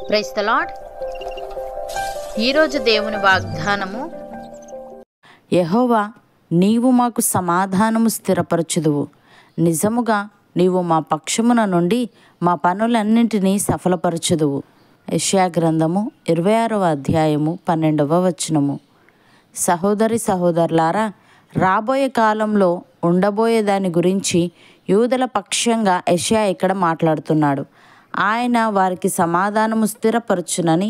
Praise the lord. ఈరోజు దేవుని వాగ్దానము, యెహోవా, నీవు మాకు సమాధానము స్థిరపరచుదువు. నిజముగా నీవు మా పక్షమున నుండి మా పనులన్నింటినీ సఫలపరచుదువు. యెషయా గ్రంథము 26వ అధ్యాయము 12వ వచనము. సహోదరి సహోదరులారా, రాబోయే కాలంలో ఉండబోయే దాని గురించి యూదుల పక్షంగా యెషయా ఇక్కడ మాట్లాడుతున్నాడు. ఆయన వారికి సమాధానము స్థిరపరచునని,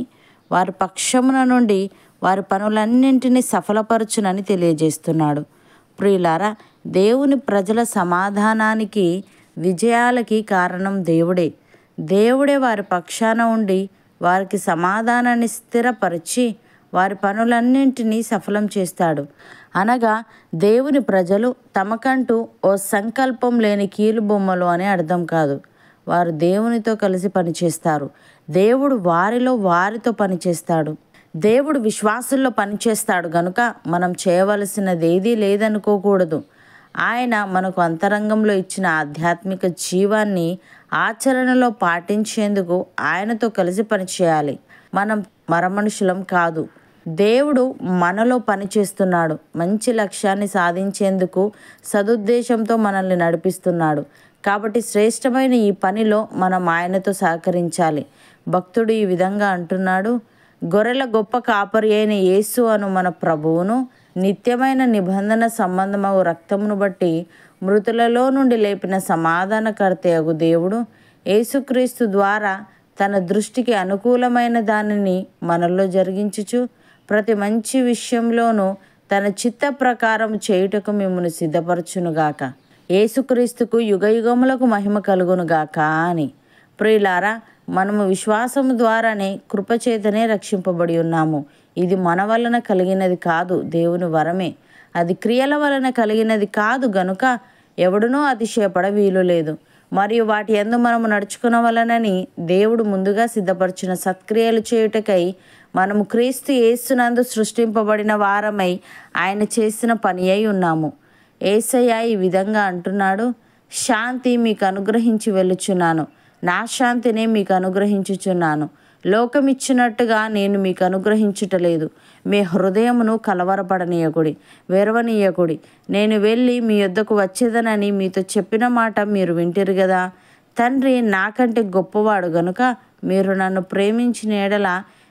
వారి పక్షమున నుండి వారి పనులన్నింటినీ సఫలపరచునని తెలియజేస్తున్నాడు. ప్రియులారా, దేవుని ప్రజల సమాధానానికి, విజయాలకి కారణం దేవుడే. దేవుడే వారి పక్షాన ఉండి వారికి సమాధానాన్ని స్థిరపరిచి వారి పనులన్నింటినీ సఫలం చేస్తాడు. అనగా దేవుని ప్రజలు తమకంటూ ఓ సంకల్పం లేని కీలుబొమ్మలు అని అర్థం కాదు. వారు దేవునితో కలిసి పనిచేస్తారు. దేవుడు వారితో పనిచేస్తాడు. దేవుడు విశ్వాసుల్లో పనిచేస్తాడు గనుక మనం చేయవలసినది ఏదీ లేదనుకోకూడదు. ఆయన మనకు అంతరంగంలో ఇచ్చిన ఆధ్యాత్మిక జీవాన్ని ఆచరణలో పాటించేందుకు ఆయనతో కలిసి పనిచేయాలి. మనం మరమనుషులం కాదు. దేవుడు మనలో పనిచేస్తున్నాడు. మంచి లక్ష్యాన్ని సాధించేందుకు సదుద్దేశంతో మనల్ని నడిపిస్తున్నాడు. కాబట్టి శ్రేష్టమైన ఈ పనిలో మనం ఆయనతో సహకరించాలి. భక్తుడు ఈ విధంగా అంటున్నాడు: గొర్రెల గొప్ప కాపరి అయిన యేసు అను మన ప్రభువును, నిత్యమైన నిబంధన సంబంధమగు రక్తమును బట్టి మృతులలో నుండి లేపిన సమాధానకర్తయగు దేవుడు యేసుక్రీస్తు ద్వారా తన దృష్టికి అనుకూలమైన దానిని మనలో జరిగించుచు ప్రతి మంచి విషయంలోనూ తన చిత్త ప్రకారం చేయుటకు మిమ్మును సిద్ధపరచునుగాక. యేసుక్రీస్తుకు యుగయుగములకు మహిమ కలుగునుగాక అని. ప్రియులారా, మనము విశ్వాసము ద్వారానే కృపచేతనే రక్షింపబడి ఉన్నాము. ఇది మన వలన కలిగినది కాదు, దేవుని వరమే. అది క్రియల వలన కలిగినది కాదు గనుక ఎవడునూ అతిశయపడ వీలు లేదు. మరియు వాటి యందు మనము నడుచుకునవలనని దేవుడు ముందుగా సిద్ధపరిచిన సత్క్రియలు చేయుటకై మనము క్రీస్తు యేసునందు సృష్టింపబడిన వారమై ఆయన చేసిన పని అయి ఉన్నాము. యేసయ్య ఈ విధంగా అంటున్నాడు: శాంతి మీకు అనుగ్రహించి వెళ్ళుచున్నాను, నా శాంతినే మీకు అనుగ్రహించుచున్నాను. లోకమిచ్చినట్టుగా నేను మీకు అనుగ్రహించుటలేదు. మీ హృదయమును కలవరపడనీయకుడి, వెరవనీయకుడి. నేను వెళ్ళి మీ యొద్దకు వచ్చేదనని మీతో చెప్పిన మాట మీరు వింటిరు కదా. తండ్రి నాకంటే గొప్పవాడు గనుక మీరు నన్ను ప్రేమించిన ఎడల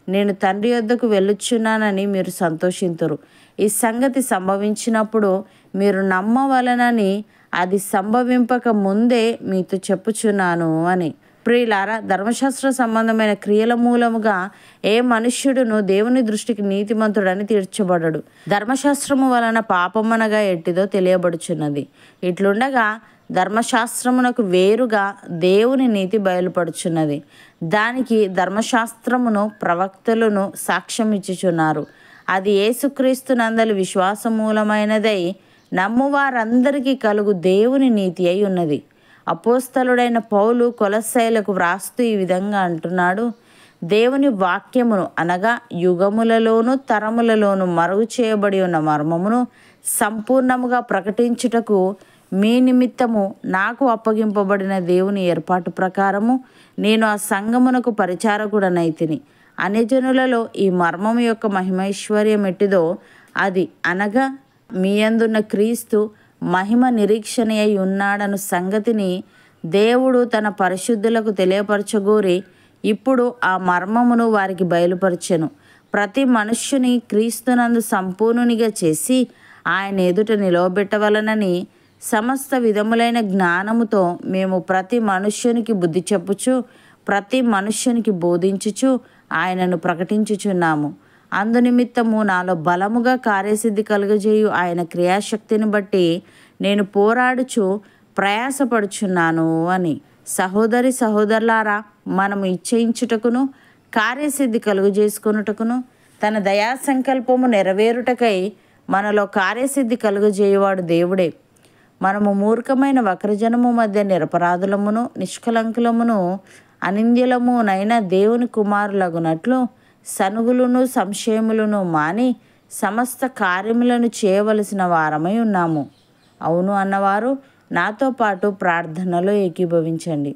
నేను తండ్రి యొద్దకు వెళ్ళుచున్నానని మీరు సంతోషింతురు. ఈ సంగతి సంభవించినప్పుడు మీరు నమ్మవలనని అది సంభవింపక ముందే మీతో చెప్పుచున్నాను అని. ప్రియులారా, ధర్మశాస్త్ర సంబంధమైన క్రియల మూలముగా ఏ మనుష్యుడును దేవుని దృష్టికి నీతిమంతుడని తీర్చబడడు. ధర్మశాస్త్రము వలన పాపమనగా ఎట్టిదో తెలియబడుచున్నది. ఇట్లుండగా ధర్మశాస్త్రమునకు వేరుగా దేవుని నీతి బయలుపడుచున్నది. దానికి ధర్మశాస్త్రమును ప్రవక్తలను సాక్ష్యం ఇచ్చుచున్నారు. అది యేసుక్రీస్తునందలి విశ్వాసమూలమైనదై నమ్మువారందరికీ కలుగు దేవుని నీతి అయి ఉన్నది. అపోస్తలుడైన పౌలు కొలస్సైలకు వ్రాస్తూ ఈ విధంగా అంటున్నాడు: దేవుని వాక్యమును అనగా యుగములలోను తరములలోను మరుగు చేయబడి ఉన్న మర్మమును సంపూర్ణముగా ప్రకటించుటకు మీ నిమిత్తము నాకు అప్పగింపబడిన దేవుని ఏర్పాటు ప్రకారము నేను ఆ సంఘమునకు పరిచారకుడనైతిని. అన్యజనులలో ఈ మర్మము యొక్క మహిమైశ్వర్యం ఎట్టిదో అది అనగా మీ యందున్న క్రీస్తు మహిమ నిరీక్షణ అయి ఉన్నాడను సంగతిని దేవుడు తన పరిశుద్ధులకు తెలియపరచగోరి ఇప్పుడు ఆ మర్మమును వారికి బయలుపరచెను. ప్రతి మనుష్యుని క్రీస్తునందు సంపూర్ణునిగా చేసి ఆయన ఎదుట నిలవబెట్టవలనని సమస్త విధములైన జ్ఞానముతో మేము ప్రతి మనుష్యునికి బుద్ధి చెప్పుచు ప్రతి మనుష్యునికి బోధించుచు ఆయనను ప్రకటించుచున్నాము. అందునిమిత్తము నాలో బలముగా కార్యసిద్ధి కలుగజేయు ఆయన క్రియాశక్తిని బట్టి నేను పోరాడుచు ప్రయాసపడుచున్నాను అని. సహోదరి సహోదరులారా, మనము ఇచ్చయించుటకును కార్యసిద్ధి కలుగజేసుకొనుటకును తన దయా సంకల్పము నెరవేరుటకై మనలో కార్యసిద్ధి కలుగజేయువాడు దేవుడే. మనము మూర్ఖమైన వక్రజనము మధ్య నిరపరాధులమును నిష్కలంకులమును అనింద్యులమునైన దేవుని కుమారులగునట్లు సనుగులను సంశయములను మాని సమస్త కార్యములను చేయవలసిన వారమై ఉన్నాము. అవును అన్నవారు నాతో పాటు ప్రార్థనలో ఏకీభవించండి.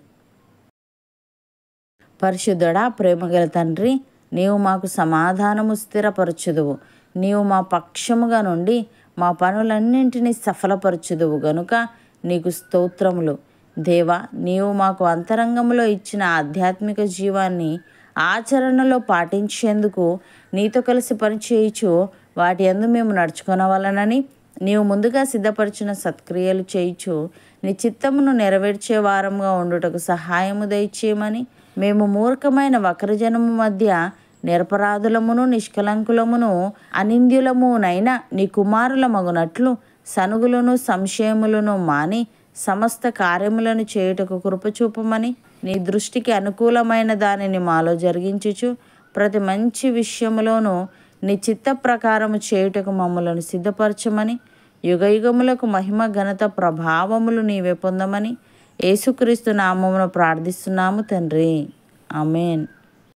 పరిశుద్ధుడా, ప్రేమగల తండ్రి, నీవు మాకు సమాధానము స్థిరపరచుదువు. నీవు మా పక్షముగా నుండి మా పనులన్నింటినీ సఫలపరచుదువు గనుక నీకు స్తోత్రములు. దేవా, నీవు మాకు అంతరంగంలో ఇచ్చిన ఆధ్యాత్మిక జీవాన్ని ఆచరణలో పాటించేందుకు నీతో కలిసి పనిచేయచ్చు వాటి యందు మేము నడుచుకొనవలనని నీవు ముందుగా సిద్ధపరిచిన సత్క్రియలు చేయుచు నీ చిత్తమును నెరవేర్చే వారంగా ఉండుటకు సహాయము దయచేయమని, మేము మూర్ఖమైన వక్రజనము మధ్య నిరపరాధులమును నిష్కలంకులమును అనింద్యులమునైనా నీ కుమారుల మగునట్లు సనుగులను సంశయములను మాని సమస్త కార్యములను చేయుటకు కృపచూపమని, నీ దృష్టికి అనుకూలమైన దానిని మాలో జరిగించుచు ప్రతి మంచి విషయములోనూ నీ చిత్త ప్రకారము చేయుటకు మమ్మలను సిద్ధపరచమని, యుగయుగములకు మహిమ ఘనత ప్రభావములు నీవే పొందమని యేసుక్రీస్తు నామమున ప్రార్థిస్తున్నాము తండ్రి. ఆమేన్.